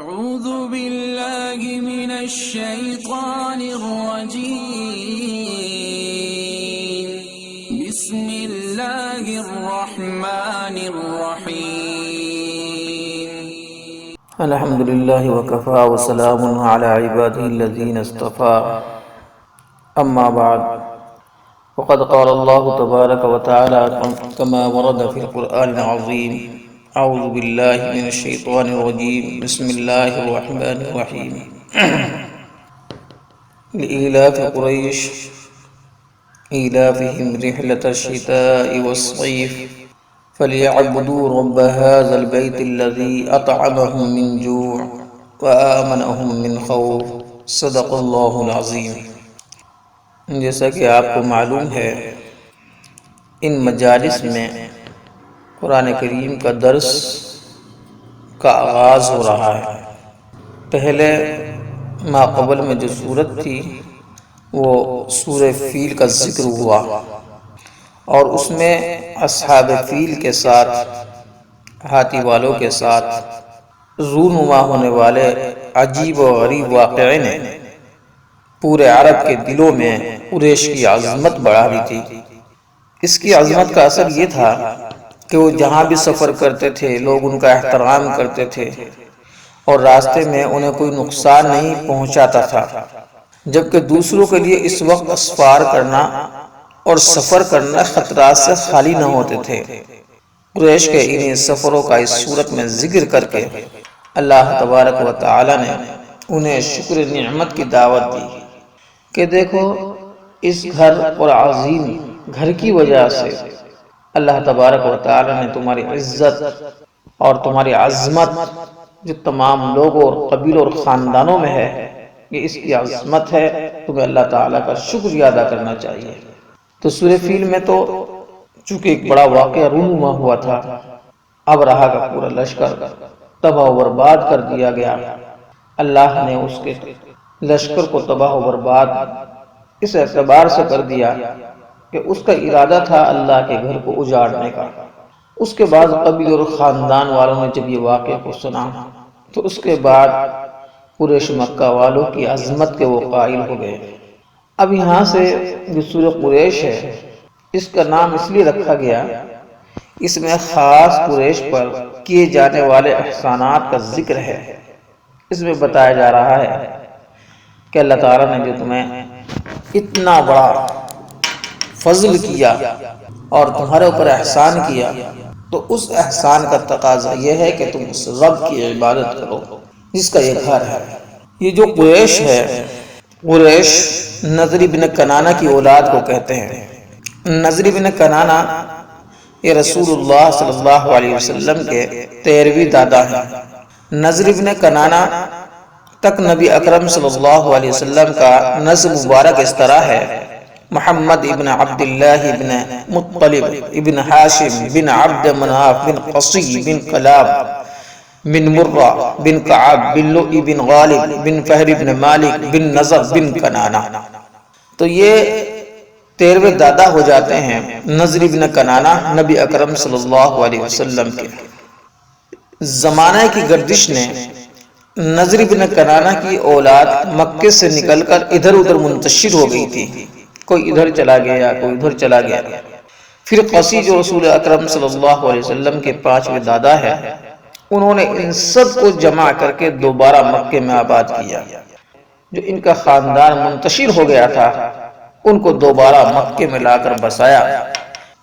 أعوذ بالله من الشيطان الرجيم بسم الله الرحمن الرحيم الحمد لله وكفى وسلام على عباده الذين اصطفى أما بعد وقد قال الله تبارك وتعالى كما ورد في القرآن العظيم أعوذ بالله من الشيطان الرجيم بسم الله الرحمن الرحيم لإيلاف قريش إيلافهم رحلة الشتاء والصيف فليعبدوا رب هذا البيت الذي أطعمهم من جوع وآمنهم من خوف صدق اللہ العظیم۔ جیسا کہ آپ کو معلوم ہے، ان مجالس میں قرآن کریم کا درس کا آغاز ہو رہا ہے۔ پہلے ما قبل میں جو سورت تھی وہ سورہ فیل کا ذکر ہوا، اور اس میں اصحاب فیل کے ساتھ، ہاتھی والوں کے ساتھ رونما ہونے والے عجیب و غریب واقعے نے پورے عرب کے دلوں میں قریش کی عظمت بڑھا دی تھی۔ اس کی عظمت کا اثر یہ تھا کہ وہ جہاں بھی سفر کرتے تھے لوگ ان کا احترام کرتے تھے، اور راستے میں انہیں کوئی نقصان نہیں پہنچاتا تھا، جبکہ دوسروں کے لیے اس وقت اسفار کرنا اور سفر کرنا خطرات سے خالی نہ ہوتے تھے۔ قریش کے انہیں سفروں کا اس صورت میں ذکر کر کے اللہ تبارک و تعالی نے انہیں شکر نعمت کی دعوت دی کہ دیکھو، اس گھر اور عظیم گھر کی وجہ سے اللہ تبارک و تعالی نے تمہاری عزت اور تمہاری عظمت جو تمام لوگوں اور قبیلوں اور خاندانوں میں ہے، یہ اس کی عظمت ہے، تمہیں اللہ تعالیٰ کا شکریہ ادا کرنا چاہیے۔ تو سورہ فیل میں تو چونکہ ایک بڑا واقعہ رونما ہوا تھا، ابرہہ کا پورا لشکر تباہ و برباد کر دیا گیا۔ اللہ نے اس کے لشکر کو تباہ و برباد اس اعتبار سے کر دیا کہ اس کا ارادہ تھا اللہ کے گھر کو اجاڑنے کا۔ اس کے بعد قبیلے اور خاندان والوں نے جب یہ واقعہ کو سنا تو اس کے بعد قریش مکہ والوں کی عظمت کے وہ قائل ہو گئے۔ اب یہاں سے جو سورہ قریش ہے، اس کا نام اس لیے رکھا گیا، اس میں خاص قریش پر کیے جانے والے احسانات کا ذکر ہے۔ اس میں بتایا جا رہا ہے کہ اللہ تعالیٰ نے جو تمہیں اتنا بڑا فضل کیا اور تمہارے اوپر احسان کیا، تو اس احسان کا تقاضا یہ ہے کہ تم اس رب کی عبادت کرو جس کا یہ گھر ہے۔ یہ جو قریش ہے، قریش نضر بن کنانہ کی اولاد کو کہتے ہیں۔ نضر بن کنانہ یہ رسول اللہ صلی اللہ علیہ وسلم کے 13ویں دادا ہیں۔ نضر بن کنانہ تک نبی اکرم صلی اللہ علیہ وسلم کا نسب مبارک اس طرح ہے: محمد ابن عبداللہ ابن مطلب ابن ہاشم بن عبد مناف بن قصی بن کلاب بن مرہ بن کعب بن لؤی بن غالب بن فہر بن مالک بن نضر بن کنانہ۔ تو یہ 13ویں دادا ہو جاتے ہیں نضر بن کنانہ نبی اکرم صلی اللہ علیہ وسلم کے۔ زمانہ کی گردش نے نضر بن کنانہ کی اولاد مکے سے نکل کر ادھر ادھر منتشر ہو گئی تھی، کوئی ادھر چلا گیا، کوئی ادھر چلا گیا۔ پھر قصی جو رسول اکرم صلی اللہ علیہ وسلم کے 5ویں دادا ہے، انہوں نے ان سب کو جمع کر کے دوبارہ مکے میں آباد کیا۔ جو ان کا خاندان منتشر ہو گیا تھا ان کو دوبارہ مکے میں لا کر بسایا،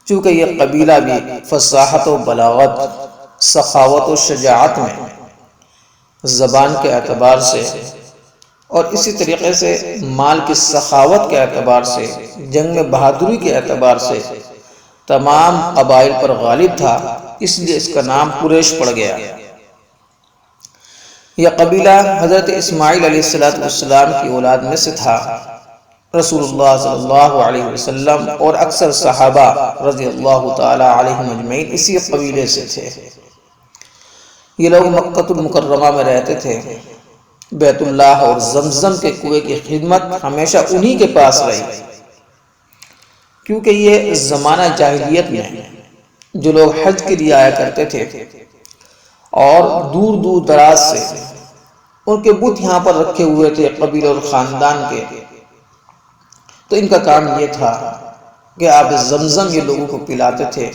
چونکہ یہ قبیلہ بھی فصاحت و بلاغت، سخاوت و شجاعت میں، زبان کے اعتبار سے اور اسی طریقے سے مال کی سخاوت کے اعتبار سے، جنگ میں بہادری کے اعتبار سے تمام قبائل پر غالب تھا، اس لیے اس کا نام قریش پڑ گیا۔ یہ قبیلہ حضرت اسماعیل علیہ السلام کی اولاد میں سے تھا۔ رسول اللہ صلی اللہ علیہ وسلم اور اکثر صحابہ رضی اللہ تعالی علیہم اجمعین اسی قبیلے سے تھے۔ یہ لوگ مکہ المکرمہ میں رہتے تھے۔ بیت اللہ اور زمزم کے کنویں کی خدمت ہمیشہ انہی کے پاس رہی، کیونکہ یہ زمانہ جاہلیت میں جو لوگ حج کے لیے آیا کرتے تھے اور دور دور دراز سے ان کے بت یہاں پر رکھے ہوئے تھے قبیلے اور خاندان کے، تو ان کا کام یہ تھا کہ آب زمزم یہ لوگوں کو پلاتے تھے،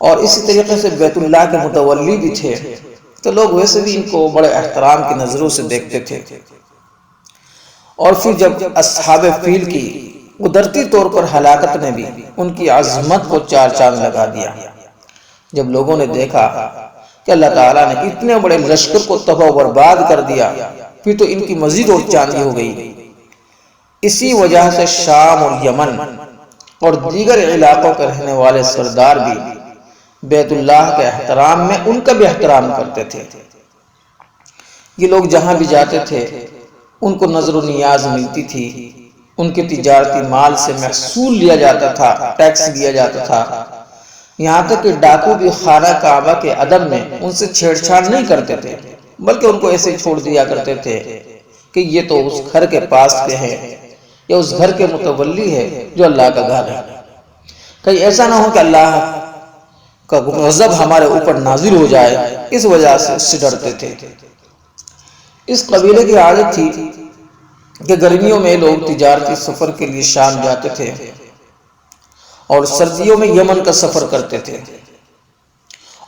اور اسی طریقے سے بیت اللہ کے متولی بھی تھے، تو لوگ ویسے بھی ان کو بڑے احترام کی نظروں سے دیکھتے تھے۔ اور پھر جب اصحاب فیل کی قدرتی طور پر ہلاکت نے بھی ان کی عظمت کو چار چاند لگا دیا، جب لوگوں نے دیکھا کہ اللہ تعالیٰ نے اتنے بڑے لشکر کو تباہ و برباد کر دیا، پھر تو ان کی مزید اور چاندی ہو گئی۔ اسی وجہ سے شام اور یمن اور دیگر علاقوں کے رہنے والے سردار بھی بیت اللہ کے احترام میں ان کا بھی احترام کرتے تھے۔ یہ لوگ جہاں بھی جاتے تھے ان کو نظر و نیاز ملتی تھی، ان کے تجارتی مال سے محصول لیا جاتا تھا، ٹیکس دیا جاتا تھا، یہاں تک کہ ڈاکو بھی خانہ کعبہ کے ادب میں ان سے چھیڑ چھاڑ نہیں کرتے تھے، بلکہ ان کو ایسے چھوڑ دیا کرتے تھے کہ یہ تو اس گھر کے پاس کے ہیں یا اس گھر کے متولی ہے جو اللہ کا گھر ہے، کہیں ایسا نہ ہو کہ اللہ کا غضب ہمارے اوپر نازل ہو جائے، اس وجہ سے اس سے ڈرتے تھے۔ اس قبیلے کی عادت تھی کہ گرمیوں میں لوگ تجارتی سفر کے لیے شام جاتے تھے اور سردیوں میں یمن کا سفر کرتے تھے،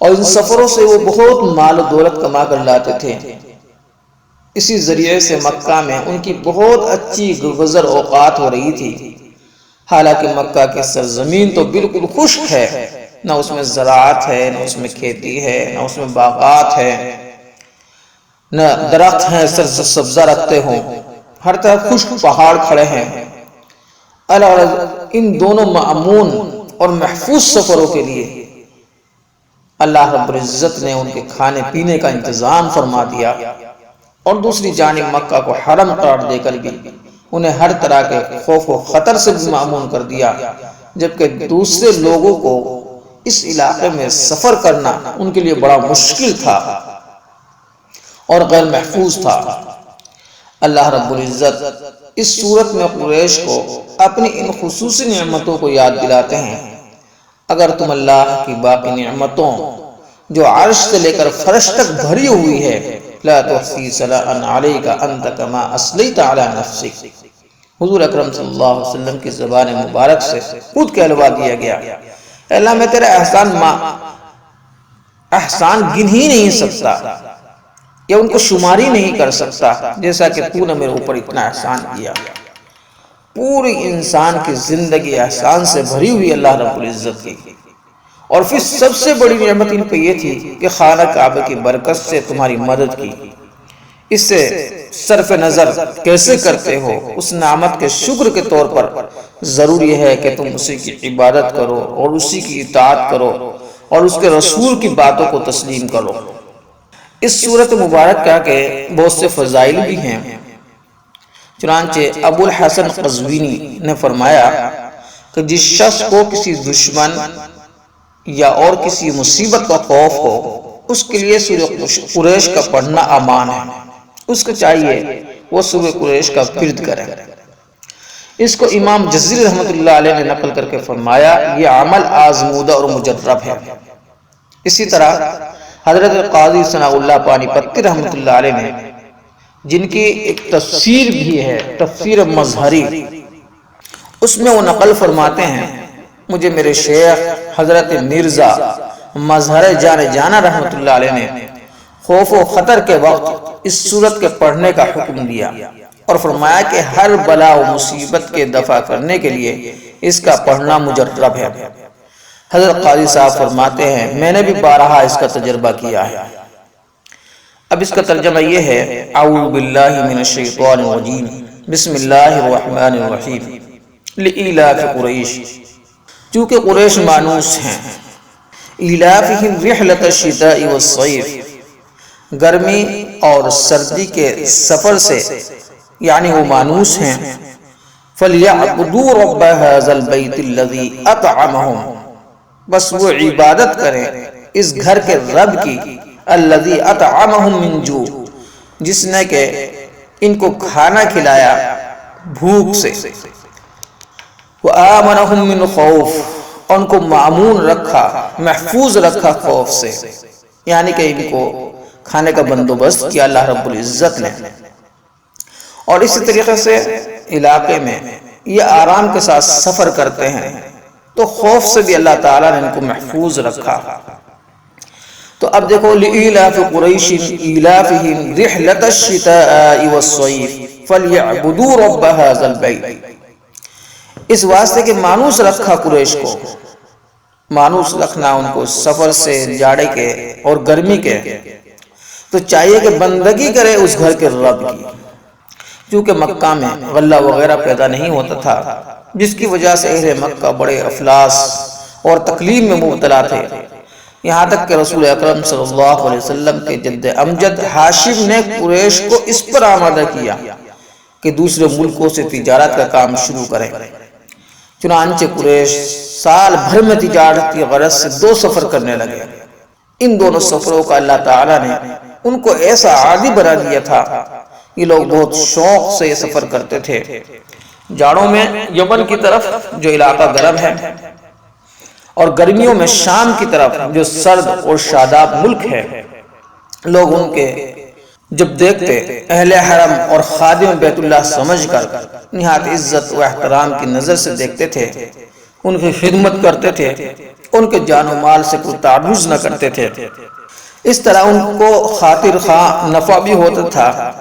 اور ان سفروں سے وہ بہت مال و دولت کما کر لاتے تھے۔ اسی ذریعے سے مکہ میں ان کی بہت اچھی گزر اوقات ہو رہی تھی، حالانکہ مکہ کی سرزمین تو بالکل خشک ہے، نہ اس میں زراعت ہے، نہ اس میں کھیتی ہے، نہ اس میں باغات ہے، نہ درخت ہیں سبزہ رکھتے ہوں، ہر طرف خشک پہاڑ کھڑے ہیں۔ علاوہ ان دونوں مأمون اور محفوظ سفروں کے لیے اللہ رب العزت نے ان کے کھانے پینے کا انتظام فرما دیا، اور دوسری جانب مکہ کو حرم قرار دے کر بھی انہیں ہر طرح کے خوف و خطر سے بھی مأمون کر دیا، جبکہ دوسرے لوگوں کو اس علاقے میں سفر کرنا ان کے لیے بڑا مشکل تھا اور غیر محفوظ تھا۔ اللہ رب العزت اس صورت میں قریش کو اپنی ان خصوصی نعمتوں کو یاد دلاتے ہیں، اگر تم اللہ کی باقی نعمتوں جو عرش سے لے کر فرش تک بھری ہوئی ہے، لا تحصی ثناء علیک انت کما اثنیت علی نفسک، حضور اکرم صلی اللہ علیہ وسلم کی زبان مبارک سے خود کہلوا دیا گیا، اللہ میں تیرا احسان گن ہی نہیں سکتا یا ان کو شماری نہیں کر سکتا، جیسا کہ تو نے میرے اوپر اتنا احسان کیا۔ پوری انسان کی زندگی احسان سے بھری ہوئی اللہ رب العزت کی، اور پھر سب سے بڑی نعمت ان پہ یہ تھی کہ خانہ کعبہ کی برکت سے تمہاری مدد کی۔ اس سے صرف نظر کیسے کرتے ہو، اس نعمت کے شکر کے طور پر ضروری ہے کہ تم اسی کی عبادت کرو اور اسی کی اطاعت کرو اور اس کے رسول کی باتوں کو تسلیم کرو۔ اس سورت مبارک کا کہ بہت سے فضائل بھی ہیں، چنانچہ ابو الحسن قزوینی نے فرمایا کہ جس شخص کو کسی دشمن یا اور کسی مصیبت کا خوف ہو، اس کے لیے سورہ قریش کا پڑھنا امان ہے، اس کو چاہیے وہ سورہ قریش کا ورد کرے۔ اس کو امام جزری رحمۃ اللہ علیہ نے نقل کر کے فرمایا یہ عمل آزمودہ اور مجرب ہے۔ اسی طرح حضرت قاضی ثناء اللہ پانی پتی رحمۃ اللہ علیہ نے، جن کی ایک تفسیر بھی ہے تفسیر مظہری، اس میں وہ نقل فرماتے ہیں مجھے میرے شیخ حضرت مرزا مظہر جانا رحمۃ اللہ علیہ نے خوف و خطر کے وقت اس سورت کے پڑھنے کا حکم دیا اور فرمایا کہ ہر بلا و مصیبت کے دفع کرنے کے لیے اس کا پڑھنا مجرب ہے۔ حضرت قاضی صاحب فرماتے ہیں میں نے بھی بارہا اس کا تجربہ کیا ہے۔ اب اس کا ترجمہ یہ ہے، اعوذ باللہ من الشیطان الرجیم، بسم اللہ الرحمن الرحیم، لإیلاف قریش، چونکہ قریش مانوس ہیں، ایلافہم رحلۃ الشتاء والصیف، گرمی اور سردی کے سفر سے یعنی وہ مانوس ہیں، فَلْيَعْبُدُوا رَبَّ هَذَا الْبَيْتِ الَّذِي أَطْعَمَهُمْ، بس وہ عبادت کریں اس گھر کے رب کی، الذی اطعمہم من جوع، جس نے کہ ان کو کھانا کھلایا بھوک سے، وآمنہم من خوف، اور ان کو معمون رکھا محفوظ رکھا خوف سے، یعنی کہ ان کو کھانے کا بندوبست کیا اللہ رب العزت نے۔ اور اسی طریقے سے علاقے میں یہ آرام کے ساتھ سفر کرتے ہیں تو خوف سے بھی اللہ تعالیٰ نے ان کو محفوظ رکھا۔ تو اب دیکھو لِإِيلَافِ قُرَيْشٍ إِيلَافِهِمْ رِحْلَةَ الشِّتَاءِ وَالصَّيْفِ فَلْيَعْبُدُوا رَبَّ هَذَا الْبَيْتِ، اس واسطے کہ مانوس رکھا قریش کو، مانوس رکھنا ان کو سفر سے، جاڑے کے اور گرمی کے، تو چاہیے کہ بندگی کرے اس گھر کے رب کی، کیونکہ مکہ میں غلہ وغیرہ پیدا نہیں ہوتا تھا، جس کی وجہ سے اہل مکہ بڑے افلاس اور تکلیف میں مبتلا تھے، یہاں تک کہ رسول اکرم صلی اللہ علیہ وسلم کے جد امجد ہاشم نے قریش کو اس پر آمادہ کیا کہ دوسرے ملکوں سے تجارت کا کام شروع کریں۔ چنانچہ قریش سال بھر میں تجارت کی غرض سے 2 سفر کرنے لگے۔ ان دونوں سفروں کا اللہ تعالیٰ نے ان کو ایسا عادی بنا دیا تھا، یہ لوگ بہت شوق سے یہ سفر کرتے تھے۔ جاڑوں میں یمن کی طرف جو علاقہ گرم ہے، اور گرمیوں میں شام کی طرف جو سرد اور شاداب ملک ہے، لوگ ان کے جب دیکھتے اہل حرم اور خادم بیت اللہ سمجھ کر نہایت عزت و احترام کی نظر سے دیکھتے تھے، ان کی خدمت کرتے تھے، ان کے جان و مال سے کوئی تعرض نہ کرتے تھے۔ اس طرح ان کو خاطر خواہ نفع بھی ہوتا تھا،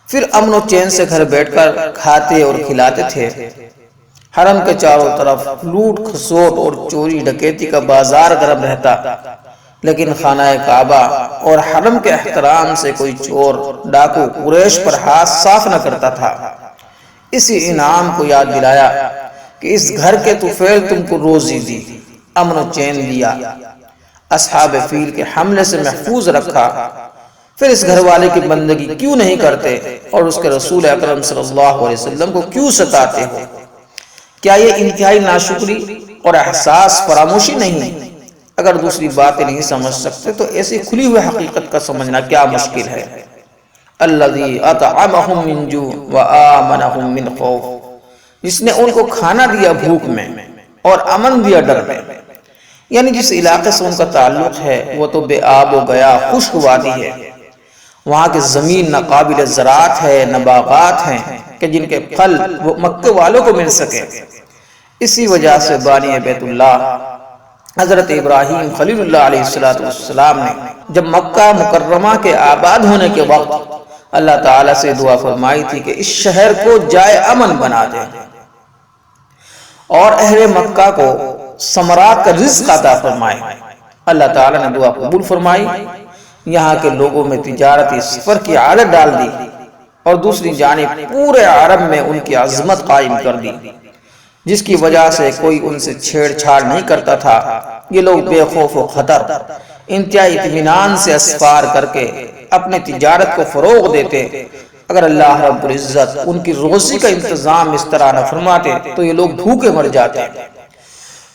پھر امن و چین سے گھر بیٹھ کر کھاتے اور کھلاتے تھے۔ حرم کے چاروں طرف لوٹ کھسوٹ اور چوری ڈکیتی کا بازار گرم رہتا، لیکن خانہ کعبہ اور حرم کے احترام سے کوئی چور ڈاکو قریش پر ہاتھ صاف نہ کرتا تھا۔ اسی انعام کو یاد دلایا کہ اس گھر کے طفیل تم کو روزی دی، امن و چین دیا، اصحاب فیل کے حملے سے محفوظ رکھا، پھر اس گھر والے کی بندگی کیوں نہیں کرتے اور اس کے رسول اکرم صلی اللہ علیہ وسلم کو کیوں ستاتے ہو؟ کیا یہ انتہائی ناشکری اور احساس فراموشی نہیں؟ اگر دوسری باتیں نہیں سمجھ سکتے تو ایسی کھلی ہوئی حقیقت کا سمجھنا کیا مشکل ہے۔ الذی اطعمہم من جوع وآمنہم من خوف، جس نے ان کو کھانا دیا بھوک میں اور امن دیا ڈر میں۔ یعنی جس علاقے سے ان کا تعلق ہے وہ تو بے آب و گیا خشک وادی ہے، وہاں کی زمین نہ قابل زراعت ہے نہ باغات ہیں کہ جن کے پھل وہ مکے والوں کو مل سکے۔ اسی وجہ سے بانی بیت اللہ حضرت ابراہیم خلیل اللہ علیہ السلام نے جب مکہ مکرمہ کے آباد ہونے کے وقت اللہ تعالیٰ سے دعا فرمائی تھی کہ اس شہر کو جائے امن بنا دے اور اہل مکہ کو ثمرات کا رزق عطا فرمائے۔ اللہ تعالیٰ نے دعا قبول فرمائی، یہاں کے لوگوں میں تجارتی سفر کی عادت ڈال دی اور دوسری جانب پورے عرب میں ان کی عظمت قائم کر دی، جس کی وجہ سے کوئی ان سے چھیڑ چھاڑ نہیں کرتا تھا۔ یہ لوگ بے خوف و خطر انتہائی اطمینان سے اسفار کر کے اپنی تجارت کو فروغ دیتے۔ اگر اللہ رب العزت ان کی روزی کا انتظام اس طرح نہ فرماتے تو یہ لوگ بھوکے مر جاتے۔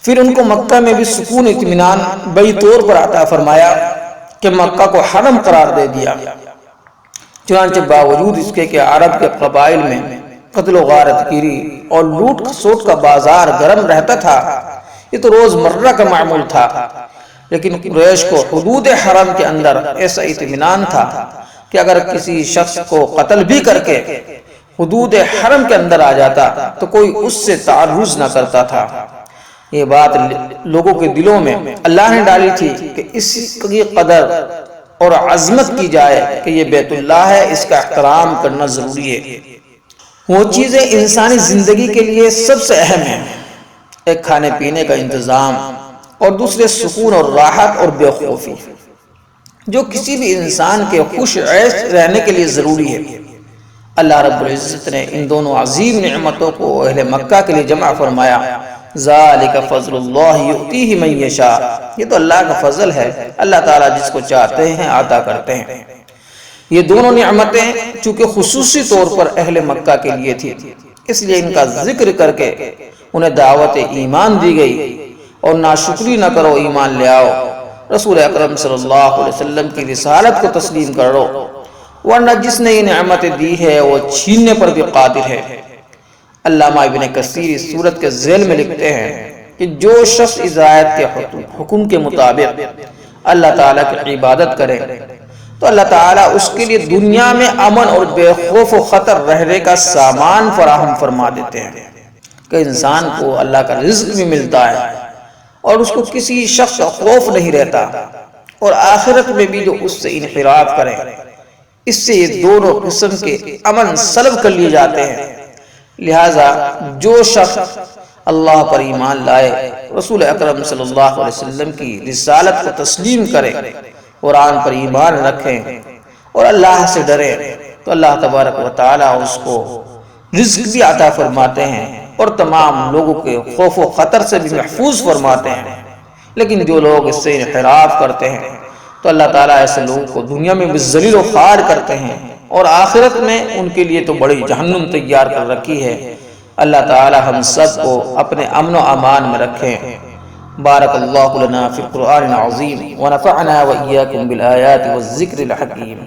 پھر ان کو مکہ میں بھی سکون اطمینان بڑی طور پر عطا فرمایا کہ مکہ کو حرم قرار دے دیا۔ چنانچہ باوجود اس کے کہ عرب کے قبائل میں قتل و غارت گیری اور لوٹ کھسوٹ کا بازار گرم رہتا تھا، یہ تو روز مرہ کا معمول تھا، لیکن قریش کو حدود حرم کے اندر ایسا اطمینان تھا کہ اگر کسی شخص کو قتل بھی کر کے حدود حرم کے اندر آ جاتا تو کوئی اس سے تعرض نہ کرتا تھا۔ یہ بات لوگوں کے دلوں میں اللہ نے ڈالی تھی کہ اس کی قدر اور عظمت کی جائے کہ یہ بیت اللہ ہے، اس کا احترام کرنا ضروری ہے۔ وہ چیزیں انسانی زندگی کے لیے سب سے اہم ہیں، ایک کھانے پینے کا انتظام اور دوسرے سکون اور راحت اور بے خوفی، جو کسی بھی انسان کے خوش عیش رہنے کے لیے ضروری ہے۔ اللہ رب العزت نے ان دونوں عظیم نعمتوں کو اہل مکہ کے لیے جمع فرمایا۔ ذالک فضل اللہ یؤتیہ من یشاء، یہ تو اللہ کا فضل ہے، اللہ تعالیٰ جس کو چاہتے ہیں عطا کرتے ہیں۔ یہ دونوں نعمتیں چونکہ خصوصی طور پر اہل مکہ کے لیے تھی، اس لیے ان کا ذکر کر کے انہیں دعوت ایمان دی گئی، اور ناشکری نہ کرو ایمان لے آؤ، رسول اکرم صلی اللہ علیہ وسلم کی رسالت کو تسلیم کرو، ورنہ جس نے یہ نعمتیں دی ہے وہ چھیننے پر بھی قادر ہے۔ علامہ ابن کثیر اس سورت کے ذیل میں لکھتے ہیں کہ جو شخص اس آیت کے حکم کے مطابق اللہ تعالیٰ کی عبادت کرے، تو اللہ تعالیٰ اس کے لیے دنیا میں امن اور بے خوف و خطر رہنے کا سامان فراہم فرما دیتے ہیں کہ انسان کو اللہ کا رزق بھی ملتا ہے اور اس کو کسی شخص کا خوف نہیں رہتا، اور آخرت میں بھی جو اس سے انحراف کرے اس سے یہ دونوں قسم کے امن سلب کر لیے جاتے ہیں۔ لہٰذا جو شخص اللہ پر ایمان لائے، رسول اکرم صلی اللہ علیہ وسلم کی رسالت کو تسلیم کرے، قرآن پر ایمان رکھیں اور اللہ سے ڈرے، تو اللہ تبارک و تعالیٰ اس کو رزق بھی عطا فرماتے ہیں اور تمام لوگوں کے خوف و خطر سے بھی محفوظ فرماتے ہیں۔ لیکن جو لوگ اس سے انحراف کرتے ہیں تو اللہ تعالیٰ ایسے لوگوں کو دنیا میں بھی ذلیل و خوار کرتے ہیں، اور آخرت میں ان کے لیے تو بڑی جہنم تیار کر رکھی ہے۔ اللہ تعالیٰ ہم سب کو اپنے امن و امان میں رکھیں۔ بارک اللہ لنا فی القرآن العظیم ونفعنا وإیاکم بالآیات والذکر الحکیم۔